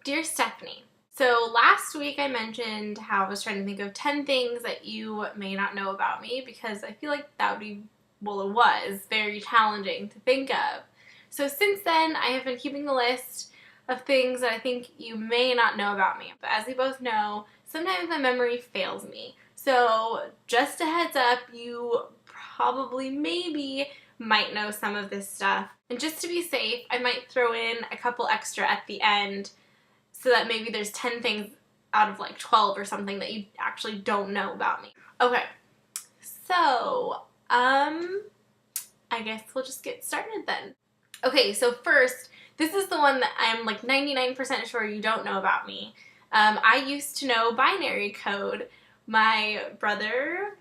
Dear Stephanie, so last week I mentioned how I was trying to think of 10 things that you may not know about me because I feel like that would be, well, it was very challenging to think of. So since then, I have been keeping a list of things that I think you may not know about me. But as we both know, sometimes my memory fails me. So just a heads up, you probably maybe might know some of this stuff. And just to be safe, I might throw in a couple extra at the end so that maybe there's 10 things out of like 12 or something that you actually don't know about me. Okay, so, I guess we'll just get started then. Okay, so first, this is the one that I'm like 99% sure you don't know about me. I used to know binary code. My brother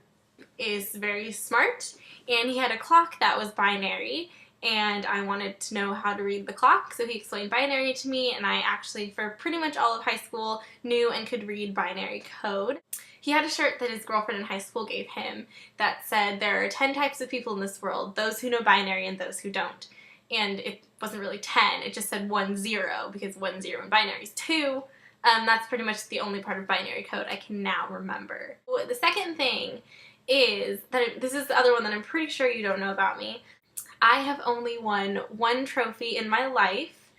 is very smart, and he had a clock that was binary, and I wanted to know how to read the clock, so he explained binary to me, and I actually, for pretty much all of high school, knew and could read binary code. He had a shirt that his girlfriend in high school gave him that said, there are 10 types of people in this world, those who know binary and those who don't. And it wasn't really 10, it just said 1, 0, because 1, 0 in binary is 2. That's pretty much the only part of binary code I can now remember. The second thing is that this is the other one that I'm pretty sure you don't know about me. I have only won one trophy in my life,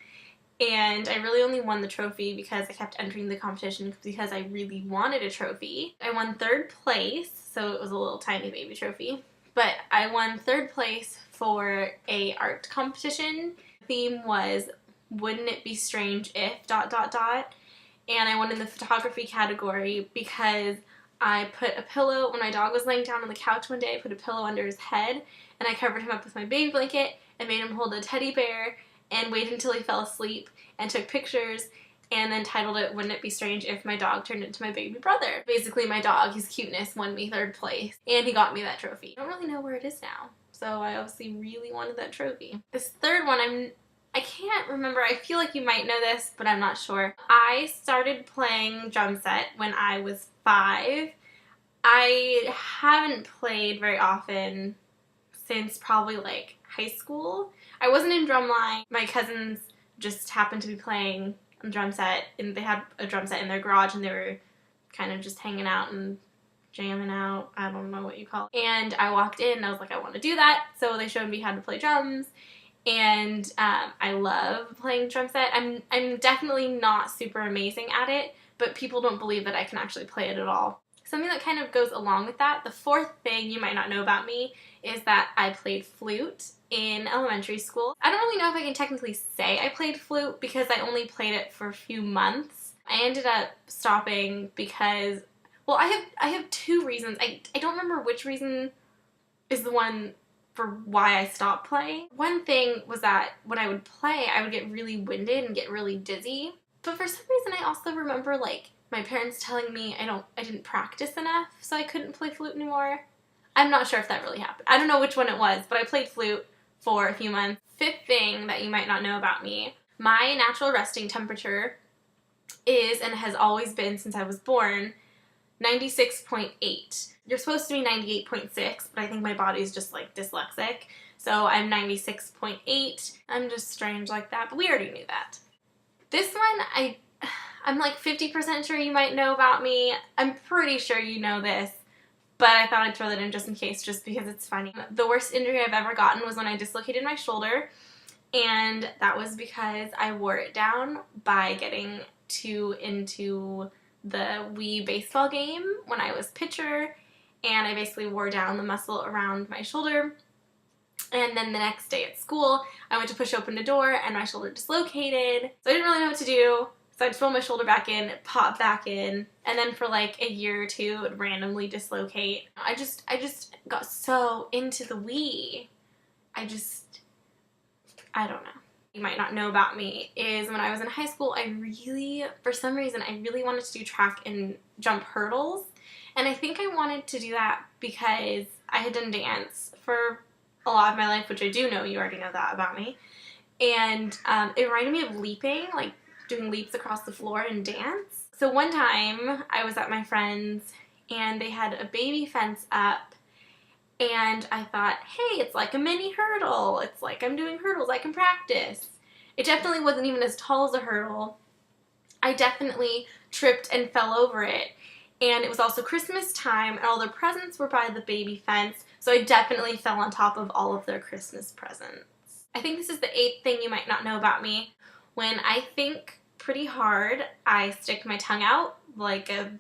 and I really only won the trophy because I kept entering the competition because I really wanted a trophy. I won 3rd place, so it was a little tiny baby trophy, but I won 3rd place for a art competition. The theme was, wouldn't it be strange if ... and I won in the photography category because I put a pillow, when my dog was laying down on the couch one day, I put a pillow under his head, and I covered him up with my baby blanket and made him hold a teddy bear and waited until he fell asleep and took pictures and then titled it, Wouldn't It Be Strange If My Dog Turned Into My Baby Brother. Basically, my dog, his cuteness, won me 3rd place, and he got me that trophy. I don't really know where it is now, so I obviously really wanted that trophy. This 3rd one, I can't remember. I feel like you might know this, but I'm not sure. I started playing drum set when I was 5. I haven't played very often since probably like high school. I wasn't in drumline. My cousins just happened to be playing a drum set, and they had a drum set in their garage, and they were kind of just hanging out and jamming out. I don't know what you call it. And I walked in and I was like, I want to do that. So they showed me how to play drums. And I love playing drum set. I'm definitely not super amazing at it, but people don't believe that I can actually play it at all. Something that kind of goes along with that, the 4th thing you might not know about me is that I played flute in elementary school. I don't really know if I can technically say I played flute because I only played it for a few months. I ended up stopping because, well, I have 2 reasons. I don't remember which reason is the one for why I stopped playing. One thing was that when I would play, I would get really winded and get really dizzy. But for some reason, I also remember like my parents telling me I didn't practice enough, so I couldn't play flute anymore. I'm not sure if that really happened. I don't know which one it was, but I played flute for a few months. 5th thing that you might not know about me, my natural resting temperature is, and has always been since I was born, 96.8. You're supposed to be 98.6, but I think my body's just like dyslexic, so I'm 96.8. I'm just strange like that, but we already knew that. This one, I'm like 50% sure you might know about me. I'm pretty sure you know this, but I thought I'd throw that in just in case, just because it's funny. The worst injury I've ever gotten was when I dislocated my shoulder, and that was because I wore it down by getting too into the Wii baseball game when I was pitcher, and I basically wore down the muscle around my shoulder. And then the next day at school, I went to push open the door and my shoulder dislocated. So I didn't really know what to do. So I just rolled my shoulder back in, it popped back in, and then for like a year or 2, it would randomly dislocate. I just got so into the Wii. I don't know. You might not know about me is when I was in high school, for some reason, I really wanted to do track and jump hurdles. And I think I wanted to do that because I had done dance for a lot of my life, which I do know, you already know that about me. And it reminded me of leaping, like doing leaps across the floor in dance. So one time I was at my friend's and they had a baby fence up, and I thought, hey, it's like a mini hurdle. It's like I'm doing hurdles, I can practice. It definitely wasn't even as tall as a hurdle, I definitely tripped and fell over it. And it was also Christmas time, and all their presents were by the baby fence, so I definitely fell on top of all of their Christmas presents. I think this is the 8th thing you might not know about me. When I think pretty hard, I stick my tongue out like a...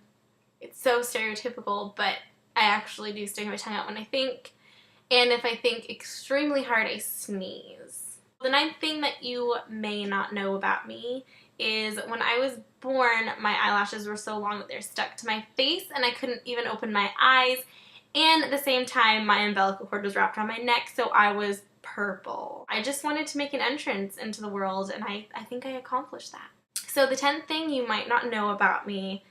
It's so stereotypical, but I actually do stick my tongue out when I think. And if I think extremely hard, I sneeze. The 9th thing that you may not know about me is when I was born, my eyelashes were so long that they're stuck to my face and I couldn't even open my eyes. And at the same time, my umbilical cord was wrapped around my neck, so I was purple. I just wanted to make an entrance into the world, and I think I accomplished that. So the 10th thing you might not know about me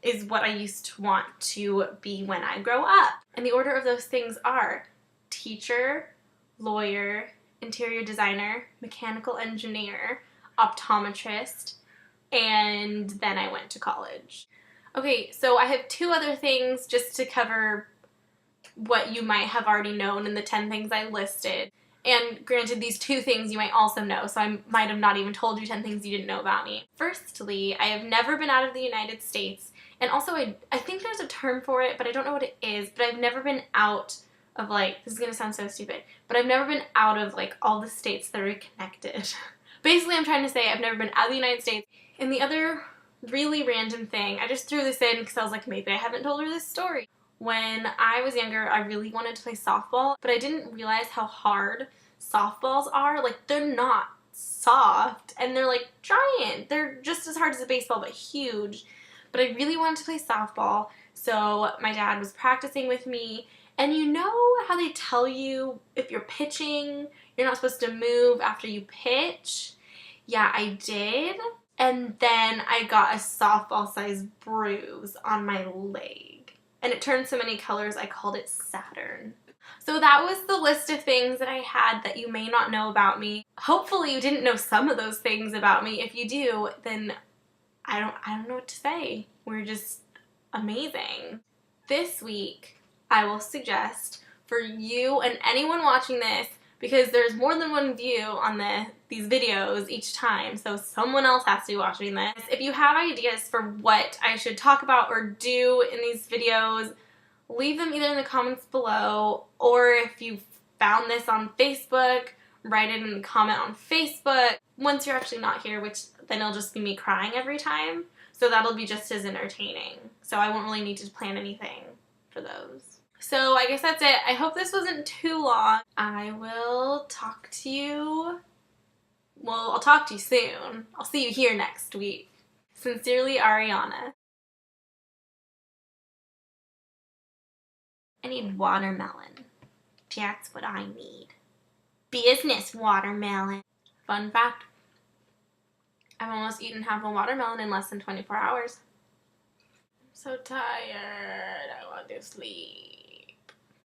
is what I used to want to be when I grow up. And the order of those things are teacher, lawyer, interior designer, mechanical engineer, optometrist, and then I went to college. Okay, so I have 2 other things just to cover what you might have already known in the 10 things I listed. And granted, these 2 things you might also know, so I might have not even told you 10 things you didn't know about me. Firstly, I have never been out of the United States, and also I think there's a term for it, but I don't know what it is, but I've never been out of, like, this is gonna sound so stupid, but I've never been out of, like, all the states that are connected. Basically, I'm trying to say I've never been out of the United States. And the other really random thing, I just threw this in because I was like, maybe I haven't told her this story. When I was younger, I really wanted to play softball, but I didn't realize how hard softballs are. Like, they're not soft, and they're like giant. They're just as hard as a baseball, but huge. But I really wanted to play softball, so my dad was practicing with me. And you know how they tell you if you're pitching, you're not supposed to move after you pitch? Yeah, I did. And then I got a softball-sized bruise on my leg. And it turned so many colors, I called it Saturn. So that was the list of things that I had that you may not know about me. Hopefully you didn't know some of those things about me. If you do, then I don't know what to say. We're just amazing. This week, I will suggest for you and anyone watching this, because there's more than one view on these videos each time, so someone else has to be watching this. If you have ideas for what I should talk about or do in these videos, leave them either in the comments below, or if you found this on Facebook, write it in the comment on Facebook. Once you're actually not here, which then it'll just be me crying every time, so that'll be just as entertaining. So I won't really need to plan anything for those. So I guess that's it. I hope this wasn't too long. I will talk to you, well, I'll talk to you soon. I'll see you here next week. Sincerely, Arianna. I need watermelon. That's what I need. Business watermelon. Fun fact, I've almost eaten half a watermelon in less than 24 hours. I'm so tired. I want to sleep.